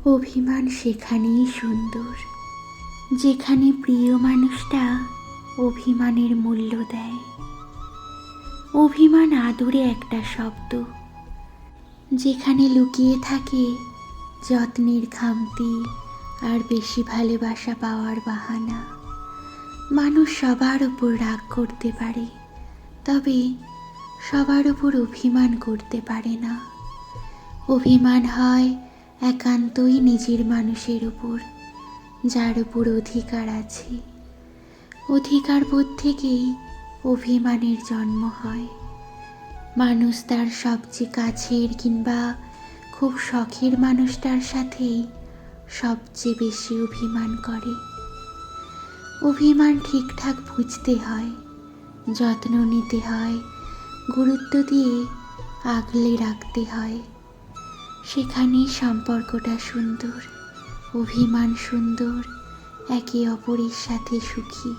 অভিমান সেখানেই সুন্দর, যেখানে প্রিয় মানুষটা অভিমানের মূল্য দেয়। অভিমান আদুরে একটা শব্দ, যেখানে লুকিয়ে থাকে যত্নের খামতি আর বেশি ভালোবাসা পাওয়ার বাহানা। মানুষ সবার উপর রাগ করতে পারে, তবে সবার উপর অভিমান করতে পারে না। অভিমান হয় একান্তই নিজের মানুষের উপর, যার উপর অধিকার আছে। অধিকার বোধ থেকেই অভিমানের জন্ম হয়। মানুষ তার সবচেয়ে কাছের কিংবা খুব শখের মানুষটার সাথেই সবচেয়ে বেশি অভিমান করে। অভিমান ঠিকঠাক বুঝতে হয়, যত্ন নিতে হয়, গুরুত্ব দিয়ে আগলে রাখতে হয়। সেখানেই সম্পর্কটা সুন্দর, অভিমান সুন্দর, একে অপরের সাথে সুখী।